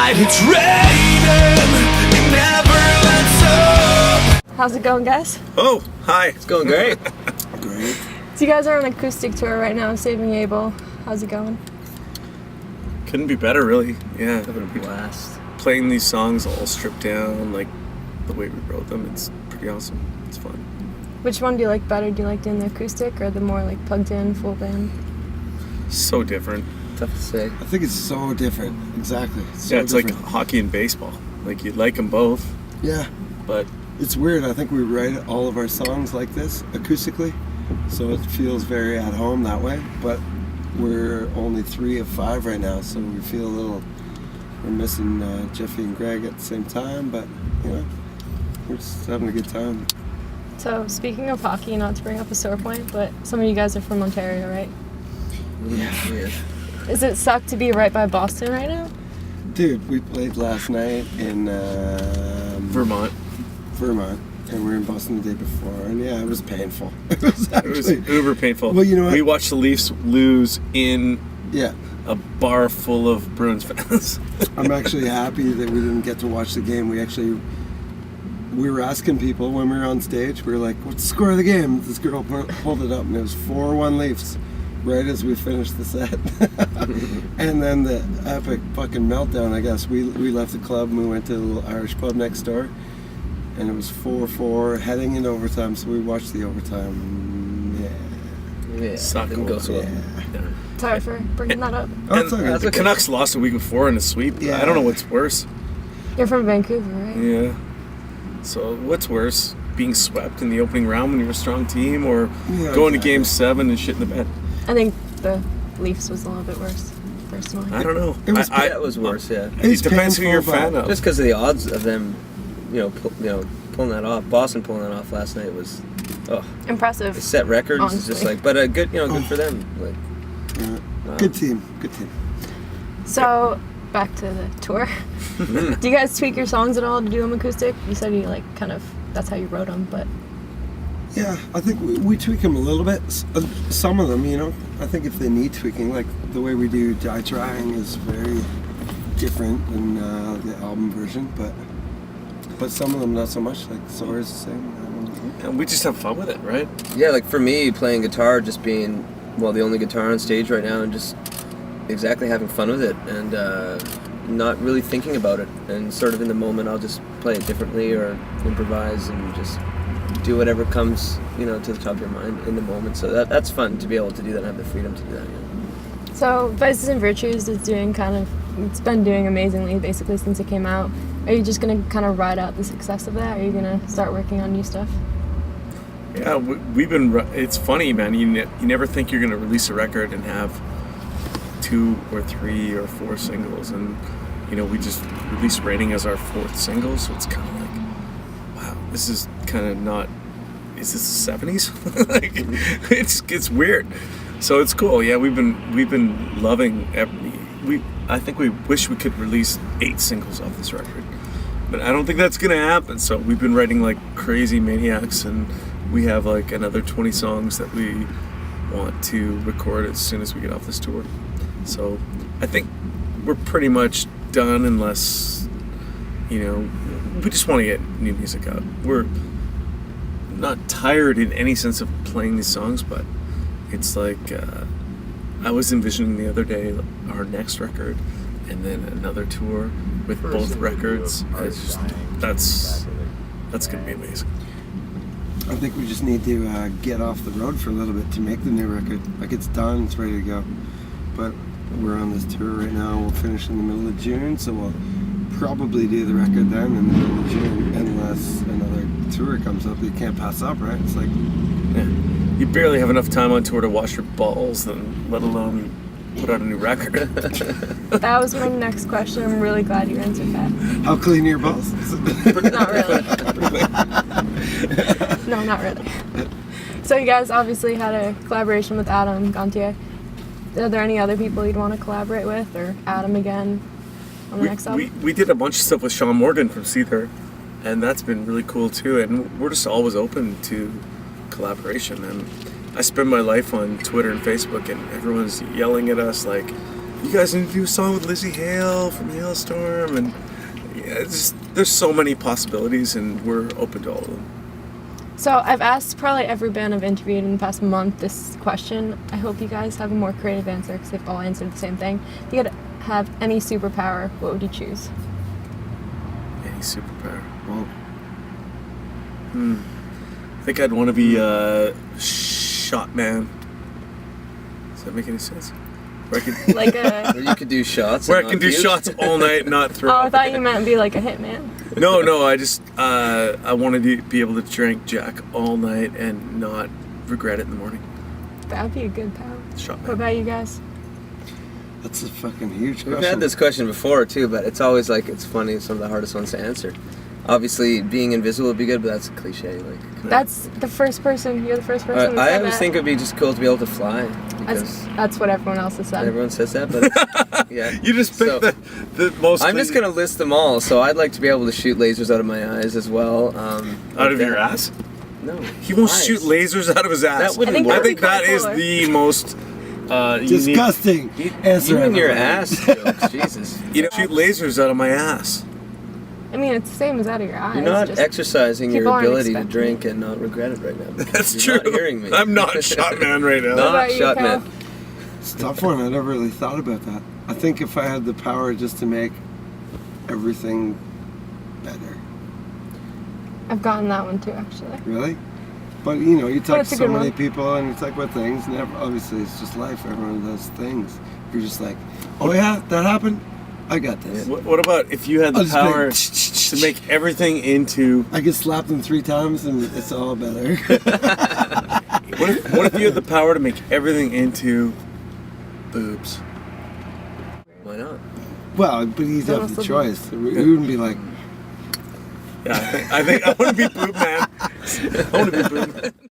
night, it's raining, it never lets up. How's it going, guys? Oh, hi. It's going great. Great. So you guys are on an acoustic tour right now, Saving Abel. How's it going? Couldn't be better, really. Yeah. Having a blast. Playing these songs all stripped down, like the way we wrote them, it's pretty awesome. It's fun. Which one do you like better? Do you like doing the acoustic or the more like plugged in, full band? So different. Tough to say. I think it's so different. Exactly. So It's different. like hockey and baseball. Like, you like them both, Yeah. but It's weird. I think we write all of our songs like this, acoustically, so it feels very at home that way. But we're only 3 of 5 right now, so we feel a little... We're missing Jeffy and Greg at the same time, but, you know, we're just having a good time. So speaking of hockey, not to bring up a sore point, but some of you guys are from Ontario, right? Yeah. Does it suck to be right by Boston right now? Dude, we played last night in Vermont. and we were in Boston the day before, and yeah, it was painful. It was It was actually... uber painful. Well, you know what? We watched the Leafs lose in Yeah. a bar full of Bruins fans. I'm actually happy that we didn't get to watch the game. We were asking people when we were on stage, we were like, what's the score of the game? This girl pulled it up, and it was 4-1 Leafs, right as we finished the set. And then the epic fucking meltdown, I guess. We left the club and we went to a little Irish pub next door, and it was 4-4 heading into overtime, so we watched the overtime. Yeah. Suck Didn't go so well. Yeah. Sorry for bringing that up. Oh, it's And okay. the Canucks lost a week before in a sweep. Yeah. I don't know what's worse. You're from Vancouver, right? Yeah. So what's worse? Being swept in the opening round when you're a strong team, or Yeah, going to exactly. game 7 and shit in the bed? I think the Leafs was a little bit worse, personally. I don't know. It was- That was worse, yeah. It's It depends who painful, you're a but- fan of. Just because of the odds of them, pulling that off. Boston pulling that off last night was, Impressive. they set records. It's just Honestly. like, but good, good for them. Like, Yeah. wow. Good team. Good team. So, back to the tour. Do you guys tweak your songs at all to do them acoustic? You said you like kind of, that's how you wrote them, but Yeah, I think we tweak them a little bit. Some of them, I think if they need tweaking, like the way we do Die Trying is very different than the album version, but some of them not so much. Like Soar's the same. I don't know. And we just have fun with it, right? yeah, like for me, playing guitar, just being, the only guitar on stage right now, and just exactly having fun with it, and not really thinking about it, and sort of in the moment, I'll just play it differently or improvise and just do whatever comes, to the top of your mind in the moment. So that's fun to be able to do that and have the freedom to do that. Yeah. So, Vices and Virtues is doing it's been doing amazingly basically since it came out. Are you just going to kind of ride out the success of that? Or are you going to start working on new stuff? Yeah, we've been. It's funny, man. You never think you're going to release a record and have 2 or 3 or 4 singles, and we just released Raining as our 4th single, so it's kind of like, wow, this is kind of not. Is this the 70s? Like, it's weird. So it's cool. Yeah, we've been loving. I think we wish we could release 8 singles off this record, but I don't think that's gonna happen. So we've been writing like crazy maniacs, and we have like another 20 songs that we want to record as soon as we get off this tour. So I think we're pretty much done, unless we just want to get new music out. We're not tired in any sense of playing these songs, but it's like I was envisioning the other day our next record and then another tour with both records. It's just, that's gonna be amazing. I think we just need to get off the road for a little bit to make the new record. Like, it's done, it's ready to go. But we're on this tour right now. We'll finish in the middle of June, so we'll probably do the record then in the middle of June, unless another tour comes up that you can't pass up, right? It's like, Yeah. You barely have enough time on tour to wash your balls, and let alone put out a new record. That was my next question. I'm really glad you answered that. how clean are your balls? Not really. No, not really. So you guys obviously had a collaboration with Adam Gontier. Are there any other people you'd want to collaborate with, or Adam again on the next album? We did a bunch of stuff with Sean Morgan from Seether, and that's been really cool too. And we're just always open to collaboration. And I spend my life on Twitter and Facebook, and everyone's yelling at us like, you guys need to do a song with Lizzie Hale from Hailstorm, and there's so many possibilities, and we're open to all of them. So I've asked probably every band I've interviewed in the past month this question. I hope you guys have a more creative answer because they've all answered the same thing. If you could have any superpower, what would you choose? Any superpower? Well, I think I'd want to be a shot man. Does that make any sense? Where I could, Like a... Where you could do shots. where I and can not do puke. shots all night and not throw Oh, I up. thought you meant be like a hitman. No, I just I wanted to be able to drink Jack all night and not regret it in the morning. That would be a good power. Shot What man. about you guys? that's a fucking huge question. We've had this question before too, but it's always like it's funny. Some of the hardest ones to answer. Obviously, being invisible would be good, but that's a cliche. Like That's the first person. You're the first person. that I said always that. think it'd be just cool to be able to fly because That's what everyone else has said. everyone says that. But it's, yeah, You just picked So, the most. I'm just gonna list them all. So I'd like to be able to shoot lasers out of my eyes as well. out of your ass. No, He won't eyes. shoot lasers out of his ass. That wouldn't I think work. I think that that'd is be the most unique. Disgusting. Answer You and your ever. ass jokes, Jesus. You know, shoot lasers out of my ass. I mean, it's the same as out of your eyes. You're not just exercising people your aren't ability to expecting drink and not regret it right now. because That's you're true. Not hearing me. I'm not a shot man right now. What Not about you, shot Cale? man. It's a tough one. I never really thought about that. I think if I had the power just to make everything better. I've gotten that one too, actually. Really? But you know, you talk to it's a so good many one. people and you talk about things, and obviously it's just life. Everyone does things. You're just like, oh yeah, that happened? I got this. What about if you had the I'll just power make- to make everything into? I get slapped them 3 times and it's all better. What if you had the power to make everything into boobs? Why not? Well, but he'd So have the what's the- choice. He wouldn't be like, Yeah, I think I want to be boob man. I want to be